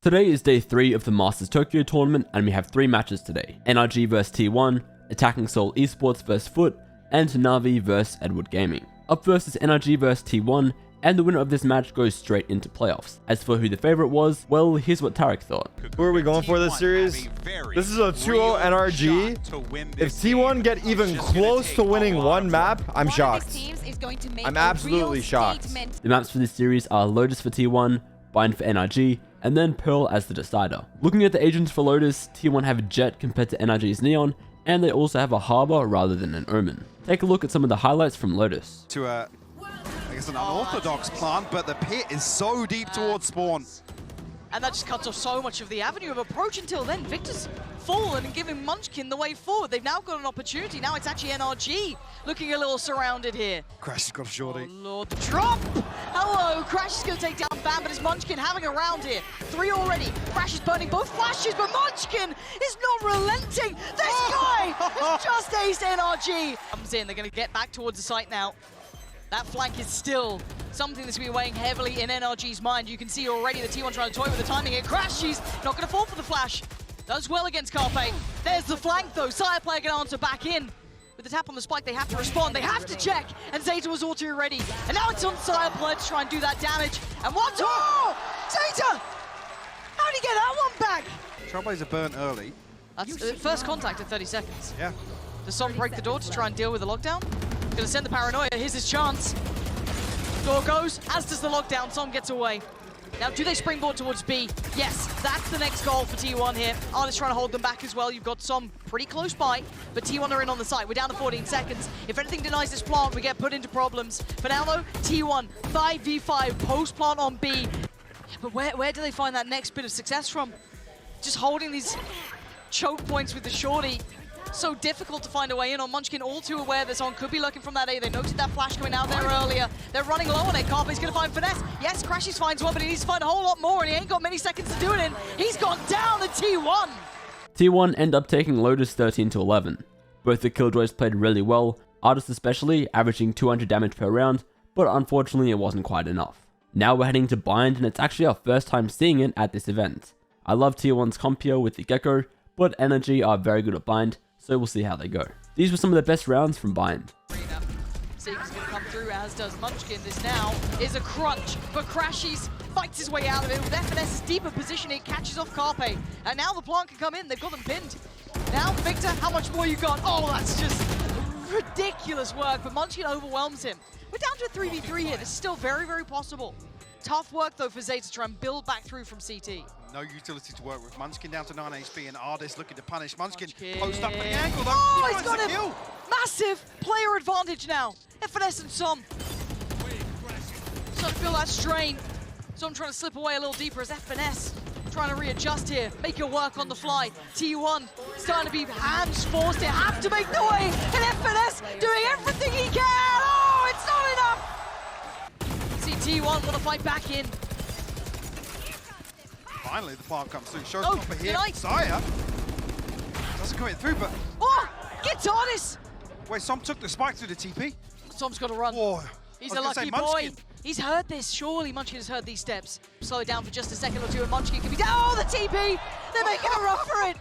Today is day 3 of the Masters Tokyo tournament and we have 3 matches today. NRG vs T1, Attacking Soul Esports vs FUT, and NAVI vs Edward Gaming. Up first is NRG vs T1, and the winner of this match goes straight into playoffs. As for who the favorite was, well, here's what Tarek thought. Who are we going for this series? This is a 2-0 NRG. If T1 get even close to winning one map, I'm shocked. I'm absolutely shocked. The maps for this series are Lotus for T1, Bind for NRG, and then Pearl as the decider. Looking at the agents for Lotus, T1 have a Jet compared to NRG's Neon, and they also have a Harbor rather than an Omen. Take a look at some of the highlights from Lotus. I guess an unorthodox plant, but the pit is so deep towards spawn. And that just cuts off so much of the avenue of approach until then. Victor's fallen and giving Munchkin the way forward. They've now got an opportunity. Now it's actually NRG looking a little surrounded here. Crash has got a shorty. Oh Lord, the drop! Hello, Crash is going to take down Bam, but it's Munchkin having a round here. 3 already. Crash is burning both flashes, but Munchkin is not relenting. This guy has just aced NRG. Comes in, they're going to get back towards the site now. That flank is still something that's going to be weighing heavily in NRG's mind. You can see already the T1 trying to toy with the timing here. Crash, she's not going to fall for the flash. Does well against Carpe. There's the flank though. Sire player going to answer back in. With the tap on the spike, they have to respond. They have to check. And Zeta was auto ready. And now it's on Sire player to try and do that damage. And what? Oh! Zeta! How did he get that one back? Trailblazer burnt early. That's the first contact at 30 seconds. Yeah. Does Som break the door to try and deal with the lockdown? Gonna send the paranoia, here's his chance. Door goes, as does the lockdown, Som gets away. Now, do they springboard towards B? Yes, that's the next goal for T1 here. Artist trying to hold them back as well. You've got Som pretty close by, but T1 are in on the site. We're down to 14 seconds. If anything denies this plant, we get put into problems. For now though, T1, 5v5, post-plant on B. But where do they find that next bit of success from? Just holding these choke points with the shorty. So difficult to find a way in on. Munchkin all too aware that Son could be looking from that A. They noted that flash coming out there earlier. They're running low on it. Carpe's going to find Finesse. Yes, Crashes finds one, but he needs to find a whole lot more, and he ain't got many seconds to do it in. He's gone down to T1. T1 end up taking Lotus 13-11. Both the Killjoys played really well, Artist especially, averaging 200 damage per round, but unfortunately it wasn't quite enough. Now we're heading to Bind, and it's actually our first time seeing it at this event. I love T1's compio with the Gecko, but NRG are very good at Bind, so we'll see how they go. These were some of the best rounds from Bind. Seeker's going to come through, as does Munchkin. This now is a crunch, but Crashies fights his way out of it. With FNS's deeper position, it catches off Carpe. And now the plant can come in, they've got them pinned. Now, Victor, how much more you got? Oh, that's just ridiculous work, but Munchkin overwhelms him. We're down to a 3v3 here. This is still very, very possible. Tough work, though, for Zeta to try and build back through from CT. No utility to work with. Munchkin down to 9 HP, and Artist looking to punish. Munchkin post up at the angle, though. Oh, he's got a massive player advantage now. FNS and Som. Starting to feel that strain. Som trying to slip away a little deeper as FNS trying to readjust here, make it work on the fly. T1 starting to be hands forced. They have to make the way, and FNS doing everything he can. Oh, it's not enough. See T1 want to fight back in. Finally, the plant comes through. Shows Oh, over here. did I? Sire doesn't come through, but Oh, gets Artist. wait, Som took the spike through the TP. Som's got to run. Whoa. He's a lucky boy. He's heard this, surely Munchkin has heard these steps. Slow it down for just a second or two and Munchkin can be down. Oh, the TP! They're making a run for it!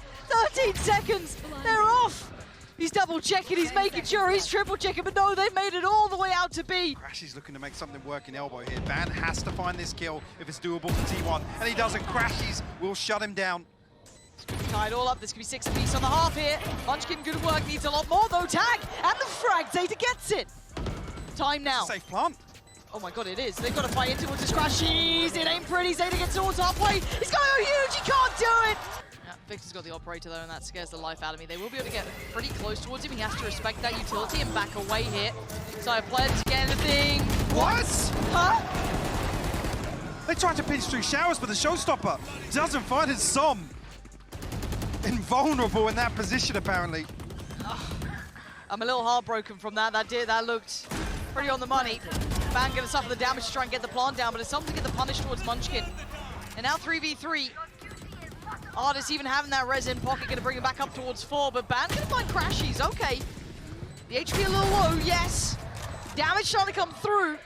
13 seconds! They're off! He's double checking, he's making sure, he's triple checking, but no, they've made it all the way out to B. Crash is looking to make something work in elbow here. Van has to find this kill if it's doable for T1, and he doesn't. Crashes will shut him down. Tied all up, this could be 6 apiece on the half here. Munchkin, good work, needs a lot more though. Tag, and the frag, Zeta gets it. Time now. Safe plant. Oh my god, it is. They've got to fight into his Crashies. It ain't pretty. Zeta gets towards halfway. He's going to go huge. He can't do it. Yeah, Victor's got the operator though, and that scares the life out of me. They will be able to get pretty close towards him. He has to respect that utility and back away here. So I pledge to get anything. What? Huh? They tried to pinch through showers, but the showstopper doesn't find his Som. Invulnerable in that position, apparently. I'm a little heartbroken from that. That looked pretty on the money. Van gonna suffer the damage to try and get the plant down, but it's something to get the punish towards Munchkin. And now 3v3. Artist even having that res in pocket, gonna bring it back up towards 4, but Ban gonna find Crashies, okay. The HP a little low, yes. Damage trying to come through.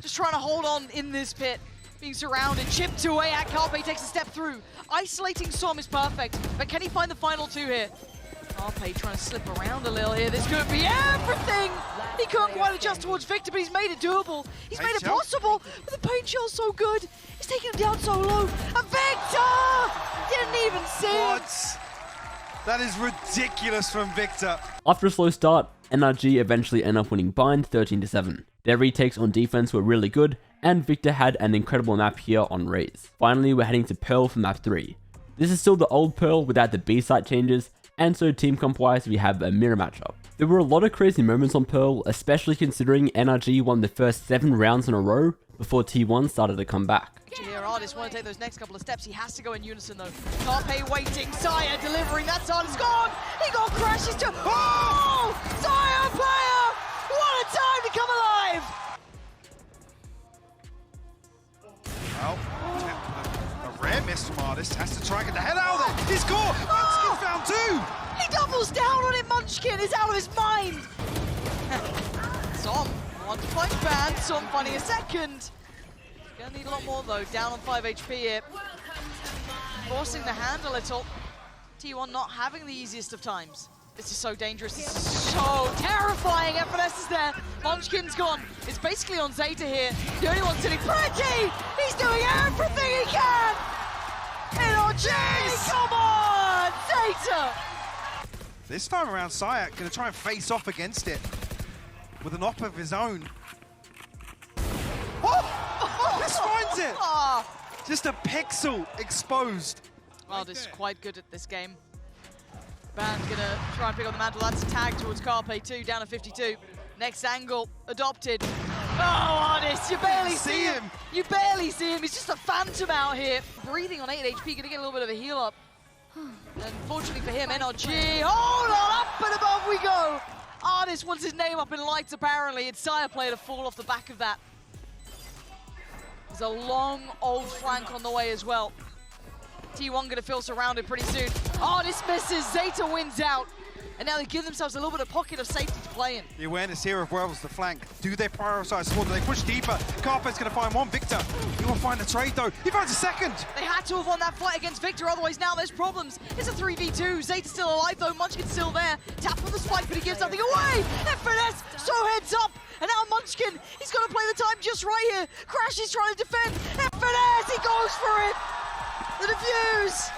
Just trying to hold on in this pit. Being surrounded, chipped away at Carpe, takes a step through. Isolating Som is perfect, but can he find the final two here? Carpe trying to slip around a little here. This could be everything! He couldn't quite adjust towards Victor, but he's made it doable. He's made it possible, but the paint shell's so good. He's taking him down so low. And Victor! Didn't even see him. That is ridiculous from Victor. After a slow start, NRG eventually end up winning Bind 13-7. Their retakes on defense were really good, and Victor had an incredible map here on Raze. Finally, we're heading to Pearl for map 3. This is still the old Pearl without the B site changes, and so team comp wise we have a mirror matchup. There were a lot of crazy moments on Pearl, especially considering NRG won the first 7 rounds in a row before T1 started to come back. Here, Artist want to take those next couple of steps. He has to go in unison though. Carpe waiting, Saya delivering. That's Artist gone. He got crashes too. Oh! Saya player! What a time to come alive! Well, a rare miss from Artist. Has to try and get the head out of there. He's caught. Munchkin found 2. He doubles down on it. Munchkin is out of his mind. Som, one to punch ban. Som finding a second. Gonna need a lot more though, down on 5 HP here. Forcing the hand a little. T1 not having the easiest of times. This is so dangerous, this is so terrifying. FNS is there, Munchkin's gone. It's basically on Zeta here. The only one sitting pretty! He's doing everything he can! NRG, come on! Zeta! This time around, Sayak gonna try and face off against it with an op of his own. This finds it! Just a pixel exposed. Well, this is quite good at this game. Band's gonna try and pick up the mantle. That's a tag towards Carpe 2, down to 52. Next angle, adopted. Oh, Artist, you barely see him. You barely see him. He's just a phantom out here. Breathing on 8 HP, gonna get a little bit of a heal up. Unfortunately for him, NRG, hold on, up and above we go. Artist wants his name up in lights, apparently. It's Sire player to fall off the back of that. There's a long old flank on the way as well. T1 gonna feel surrounded pretty soon. Artist misses, Zeta wins out. And now they give themselves a little bit of pocket of safety to play in. The awareness here of where was the flank. Do they prioritize squad? Do they push deeper? Carpe's gonna find one. Victor, he will find the trade though. He finds a second. They had to have won that fight against Victor, otherwise now there's problems. It's a 3v2. Zeta's still alive though, Munchkin's still there. Tap on the spike, but he gives something away. FNS, so heads up. And now Munchkin, he's got to play the time just right here. Crash is trying to defend. FNS, he goes for it. The defuse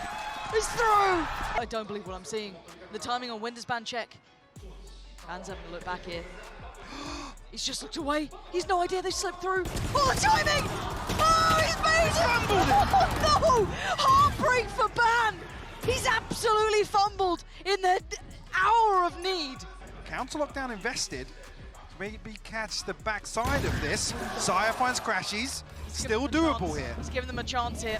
is through. I don't believe what I'm seeing. The timing on Windows ban check. Ban's having a look back here. He's just looked away. He's no idea they slipped through. Oh, the timing! Oh, he's made it! Oh, no! Heartbreak for Ban. He's absolutely fumbled in the hour of need. Counter lockdown invested. Maybe catch the backside of this. Zaya finds crashes. Still doable here. He's giving them a chance here.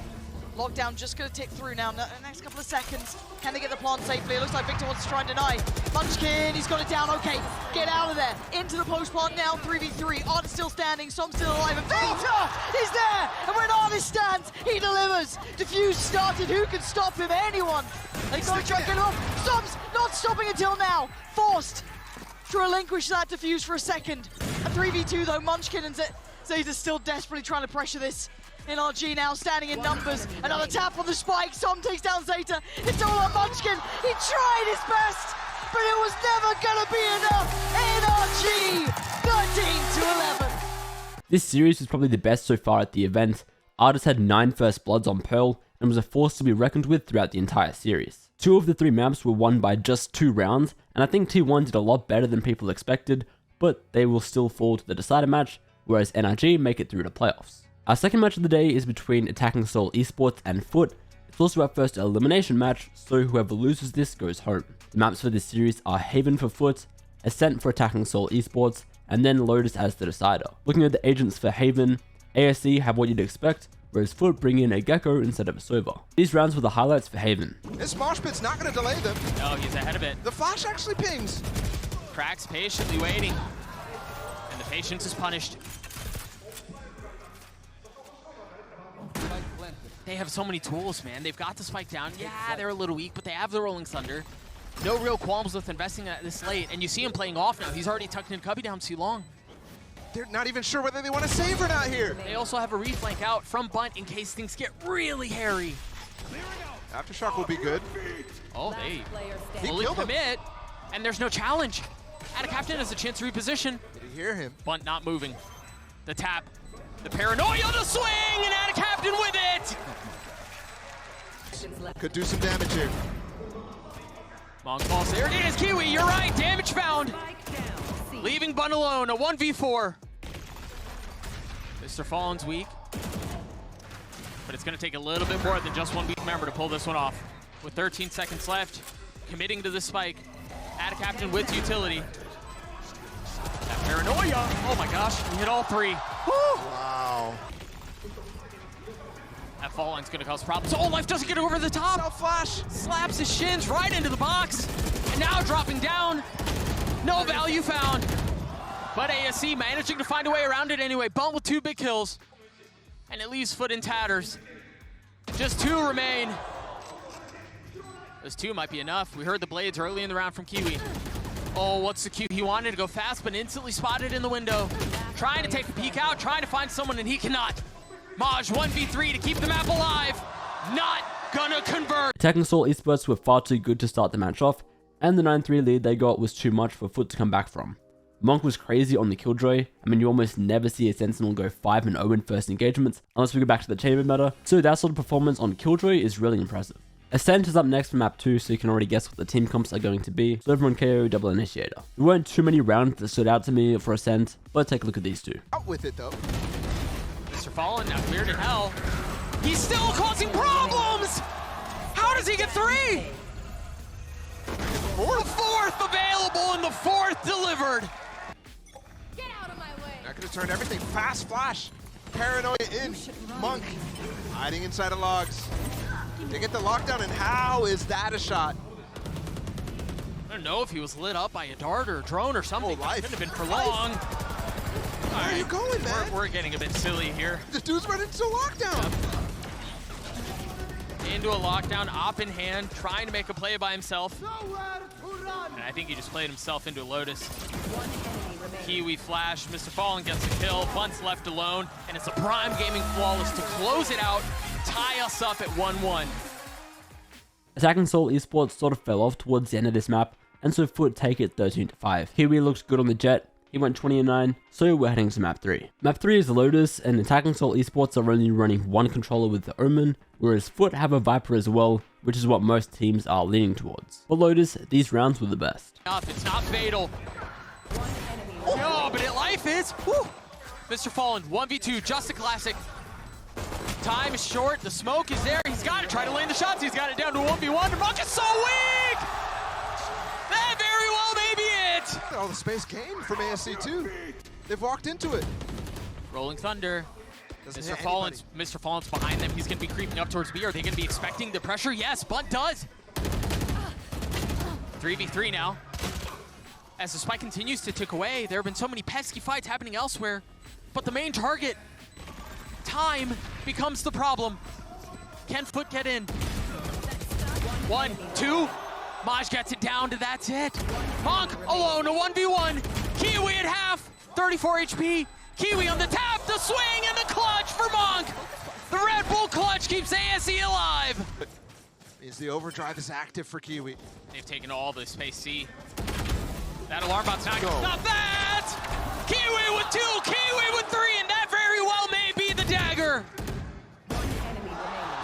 Lockdown just going to tick through now. Next couple of seconds. Can they get the plant safely? It looks like Victor wants to try and deny. Munchkin, he's got it down. Okay, get out of there. Into the post plant now. 3v3. Artist still standing. Som's still alive. And Victor is there. And when Artist stands, he delivers. Diffuse started. Who can stop him? Anyone. They go try and get him off. Som's not stopping until now. Forced to relinquish that diffuse for a second. A 3v2 though. Munchkin and Zeta's still desperately trying to pressure this. NRG now standing in numbers. Another tap on the spike. Som takes down Zeta. It's all on Munchkin. He tried his best, but it was never gonna be enough. NRG 13-11. This series was probably the best so far at the event. Artist had 9 first bloods on Pearl and was a force to be reckoned with throughout the entire series. 2 of the 3 maps were won by just 2 rounds, and I think T1 did a lot better than people expected, but they will still fall to the decider match, whereas NRG make it through to playoffs. Our second match of the day is between Attacking Soul Esports and FUT. It's also our first elimination match, so whoever loses this goes home. The maps for this series are Haven for FUT, Ascent for Attacking Soul Esports, and then Lotus as the decider. Looking at the agents for Haven, ASE have what you'd expect, whereas FUT bring in a Gecko instead of a Sova. These rounds were the highlights for Haven. This mosh pit's not going to delay them. No, he's ahead of it. The flash actually pings. Cracks patiently waiting, and the patience is punished. They have so many tools, man. They've got the spike down. Yeah, they're a little weak, but they have the Rolling Thunder. No real qualms with investing at this late, and you see him playing off now. He's already tucked in Cubby down too long. They're not even sure whether they want to save or not here. They also have a reflank out from Bunt in case things get really hairy. Aftershock will be good. Oh, they He fully killed him. commit, and there's no challenge. Ada Captain has a chance to reposition. Did you hear him? Bunt not moving. The tap, the paranoia, the swing, and Ada Captain with it! Could do some damage here. Monk falls. There it is, Kiwi, you're right, damage found. Leaving Bunt alone, a 1v4. Mr. Fallen's weak. But it's gonna take a little bit more than just one weak member to pull this one off. With 13 seconds left, committing to the spike. Ada Captain with utility. That paranoia, oh my gosh, we hit all three. Woo! Wow. That fall line's gonna cause problems. Oh, Life doesn't get over the top. Self flash. Slaps his shins right into the box. And now dropping down. No value found. But ASE managing to find a way around it anyway. Bunt with 2 big kills. And it leaves FUT in tatters. Just 2 remain. Those 2 might be enough. We heard the blades early in the round from Kiwi. Oh, what's the cue? He wanted to go fast, but instantly spotted in the window. Trying to take a peek out, trying to find someone, and he cannot. Maj 1v3 to keep the map alive. Not gonna convert. Attacking Soul Esports were far too good to start the match off, and the 9-3 lead they got was too much for FUT to come back from. Monk was crazy on the Killjoy. I mean, you almost never see a Sentinel go 5-0 in first engagements, unless we go back to the chamber meta, so that sort of performance on Killjoy is really impressive. Ascent is up next for map 2, so you can already guess what the team comps are going to be. So everyone KO, double initiator. There weren't too many rounds that stood out to me for Ascent, but take a look at these 2. Out with it though. Mr. Fallen now cleared in hell. He's still causing problems! How does he get 3? The 4th available and the 4th delivered. Get out of my way. That could have turned everything. Fast flash. Paranoia in. Monk hiding inside of logs. They get the lockdown, and how is that a shot? I don't know if he was lit up by a dart or a drone or something. Oh, Life. Couldn't have been for long. Where are you going, man? We're getting a bit silly here. The dude's running into a lockdown. Into a lockdown, op in hand, trying to make a play by himself. And I think he just played himself into a Lotus. Kiwi flash, Mr. Fallen gets a kill, Bunt's left alone, and it's a Prime Gaming Flawless to close it out, tie us up at 1-1. Attacking Soul Esports sort of fell off towards the end of this map, and so FUT take it 13-5. Kiwi looks good on the Jet, he went 20-9, so we're heading to map 3. Map 3 is the Lotus, and Attacking Soul Esports are only running 1 controller with the Omen, whereas FUT have a Viper as well, which is what most teams are leaning towards. For Lotus, these rounds were the best. It's not fatal. No, but Life is. Whew. Mr. Fallen, 1v2, just a classic. Time is short, the smoke is there, he's got to try to land the shots, he's got it down to 1v1, and Monk is so weak! That very well may be it! All the space gained from ASE too. They've walked into it. Rolling Thunder. Doesn't Mr. hit Fallen's behind them, he's going to be creeping up towards B. Are they going to be expecting the pressure? Yes, Bunt does! 3v3 now. As the spike continues to tick away, there have been so many pesky fights happening elsewhere, but the main target, time, becomes the problem. Can FUT get in? 1, 2, Maj gets it down to that's it. Monk alone, a 1v1. Kiwi at half, 34 HP. Kiwi on the tap, the swing, and the clutch for Monk. The Red Bull clutch keeps ASE alive. Is the overdrive is active for Kiwi? They've taken all the space C. That alarm bot's not Go. Stop that! Kiwi with 2, Kiwi with 3, and that very well may be the dagger.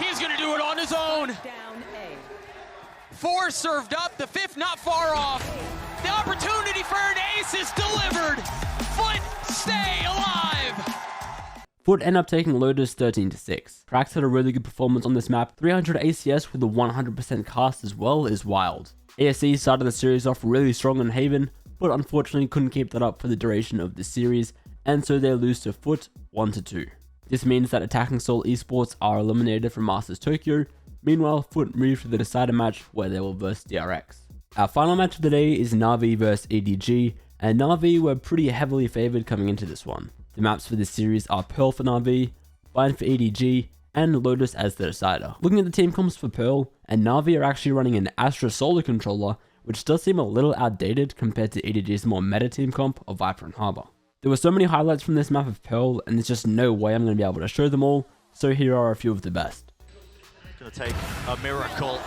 He's gonna do it on his own. 4 served up, the 5th not far off. The opportunity for an ace is delivered. FUT, stay alive. FUT end up taking Lotus 13-6. Krax had a really good performance on this map. 300 ACS with a 100% cast as well is wild. ASE started the series off really strong on Haven, but unfortunately couldn't keep that up for the duration of the series, and so they lose to FUT 1-2. This means that Attacking Soul Esports are eliminated from Masters Tokyo. Meanwhile, FUT move to the decider match where they will verse DRX. Our final match of the day is NAVI vs EDG, and NAVI were pretty heavily favoured coming into this one. The maps for this series are Pearl for NAVI, Bind for EDG, and Lotus as the decider. Looking at the team comps for Pearl, and NAVI are actually running an Astra Solar controller, which does seem a little outdated compared to EDG's more meta team comp of Viper and Harbor. There were so many highlights from this map of Pearl, and there's just no way I'm going to be able to show them all, so here are a few of the best. It's going to take a miracle.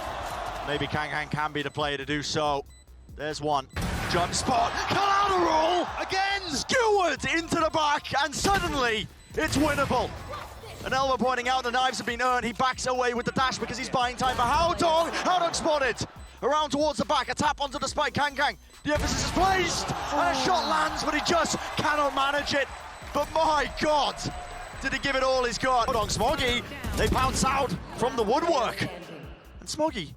Maybe Kangkang can be the player to do so. There's one. Jump spot. Collateral! Again! Skewered into the back, and suddenly it's winnable. And Elva pointing out the knives have been earned. He backs away with the dash because he's buying time for Haodong. Haodong spotted. Around towards the back. A tap onto the spike. Kangkang. The emphasis is placed. And a shot lands, but he just cannot manage it. But my God, did he give it all he's got? Haodong, Smoggy, they bounce out from the woodwork. And Smoggy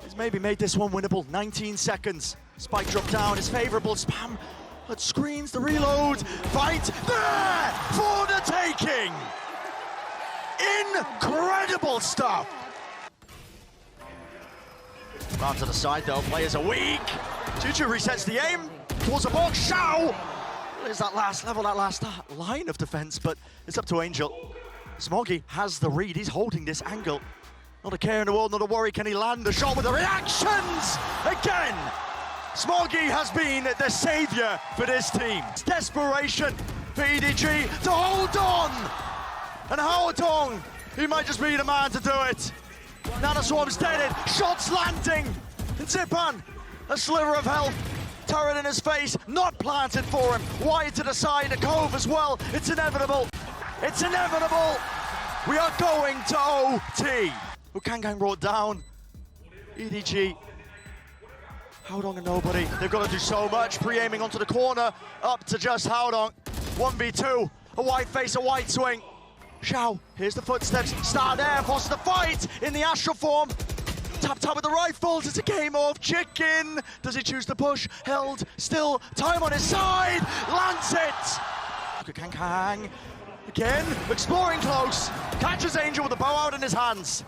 has maybe made this one winnable. 19 seconds. Spike drop down is favorable. Spam that screens the reload. Fight there for the taking. Incredible stuff. Round to the side though, players are weak. Juju resets the aim towards the box. Shao! There's that last level, that last line of defense, but it's up to Angel. Smoggy has the read, he's holding this angle. Not a care in the world, not a worry, can he land the shot with the reactions? Again! Smoggy has been the savior for this team. It's desperation for EDG to hold on! And Haodong, he might just be the man to do it. Natus Swarm's deaded, shots landing. And Zipan, a sliver of health. Turret in his face, not planted for him. Wide to the side, a cove as well. It's inevitable. It's inevitable. We are going to OT. Kangkang brought down. EDG. Haodong and nobody. They've got to do so much. Pre-aiming onto the corner. Up to just Haodong. 1v2. A white face, a white swing. Xiao, here's the footsteps, Star there, forces the fight in the astral form. Tap with the rifles, it's a game of chicken. Does he choose to push? Held, still, time on his side, lands it. Look at Kangkang, again, exploring close. Catches Angel with the bow out in his hands.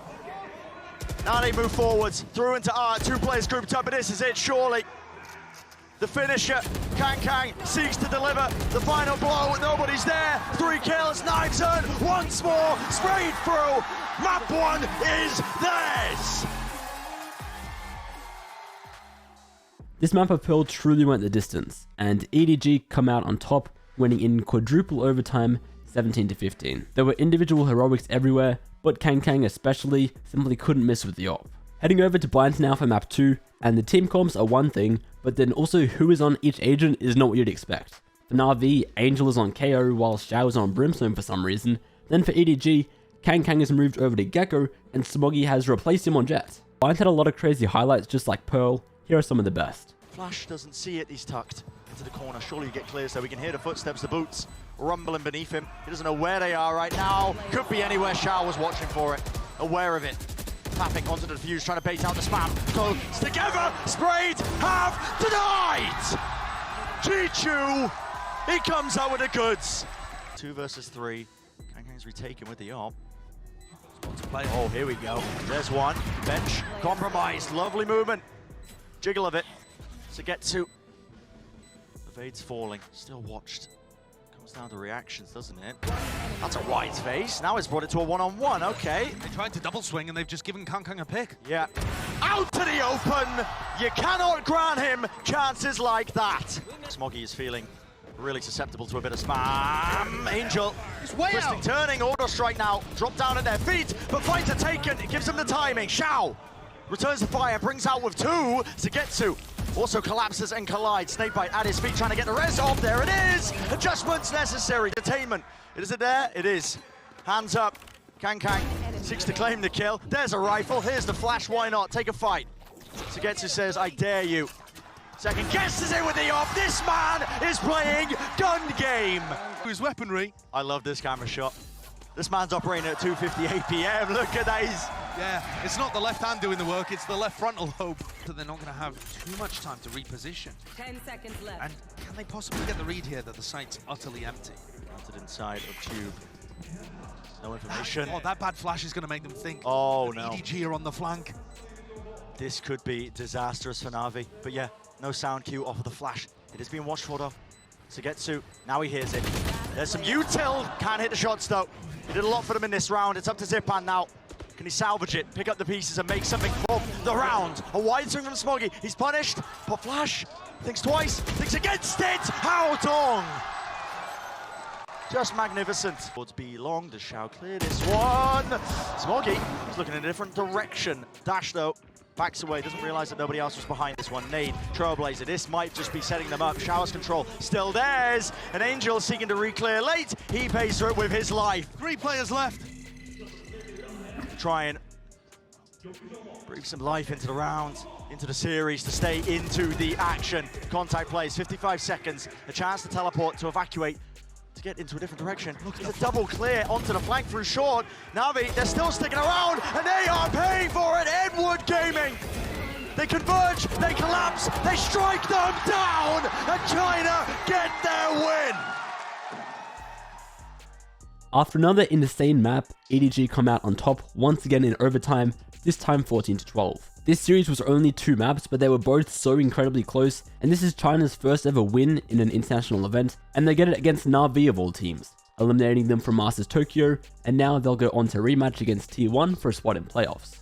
Now they move forwards, through into R, 2 players grouped up, but this is it, surely. The finisher, Kangkang seeks to deliver the final blow. Nobody's there. 3 kills, knives earned once more. Sprayed through. Map 1 is theirs. This map of Pearl truly went the distance, and EDG come out on top, winning in quadruple overtime, 17-15. There were individual heroics everywhere, but Kangkang especially simply couldn't miss with the op. Heading over to Blind now for map 2, and the team comps are one thing, but then also who is on each agent is not what you'd expect. For NAVI, Angel is on KO while Xiao is on Brimstone for some reason. Then for EDG, Kangkang has moved over to Gecko and Smoggy has replaced him on Jet. Blind had a lot of crazy highlights just like Pearl, here are some of the best. Flash doesn't see it, he's tucked into the corner. Surely you get clear so we can hear the footsteps, the boots rumbling beneath him. He doesn't know where they are right now. Could be anywhere. Xiao was watching for it, aware of it. Tapping onto the defuse, trying to bait out the spam. Goes together, sprayed, have denied! Chichu, he comes out with the goods. 2 versus 3. Kangkang's retaken with the op. Oh, here we go. There's one. Bench, compromised. Lovely movement. Jiggle of it to get to. Evade's falling, still watched. Comes down to reactions, doesn't it? That's a wide face. Now it's brought it to a one-on-one, okay. They tried to double swing and they've just given Kangkang a pick. Yeah. Out to the open! You cannot grant him chances like that. Smoggy is feeling really susceptible to a bit of spam. Angel, twisting, turning, auto strike now. Drop down at their feet, but fights are taken. It gives them the timing. Xiao returns the fire, brings out with 2 to get to. Also collapses and collides. Snakebite at his feet, trying to get the res off. There it is. Adjustments necessary. Detainment. Is it there? It is. Hands up. Kangkang seeks to claim the kill. There's a rifle. Here's the flash. Why not? Take a fight. Sugetsu says, I dare you. Second guesses it with the off. This man is playing gun game. His weaponry. I love this camera shot. This man's operating at 2:58 p.m. Look at these. Yeah, it's not the left hand doing the work, it's the left frontal lobe. So they're not going to have too much time to reposition. 10 seconds left. And can they possibly get the read here that the site's utterly empty? Planted inside of tube. No information. Oh, that bad flash is going to make them think. Oh, no. EDG are on the flank. This could be disastrous for Navi. But yeah, no sound cue off of the flash. It is being watched for though. Sugetsu, now he hears it. There's some util. Can't hit the shots though. He did a lot for them in this round. It's up to Zipan now. Can he salvage it, pick up the pieces and make something of the round? A wide swing from Smoggy. He's punished. Pop flash. Thinks twice. Thinks against it. Haodong. just magnificent. Towards B long, does Shao clear this one? zmjjkk is looking in a different direction. Dash though, backs away, doesn't realize that nobody else was behind this one. Nade, Trailblazer, this might just be setting them up. Shower's control still theirs. An Angel seeking to re-clear late. He pays for it with his life. 3 players left. Try and breathe some life into the round, into the series, to stay into the action. Contact plays, 55 seconds, a chance to teleport, to evacuate, to get into a different direction. Look, it's a double clear onto the flank through short. NAVI, they're still sticking around, and they are paying for it. Edward Gaming, they converge, they collapse, they strike them down, and China get their win. After another insane map, EDG come out on top once again in overtime, this time 14-12. This series was only 2 maps, but they were both so incredibly close, and this is China's first ever win in an international event, and they get it against NAVI of all teams, eliminating them from Masters Tokyo, and now they'll go on to rematch against T1 for a spot in playoffs.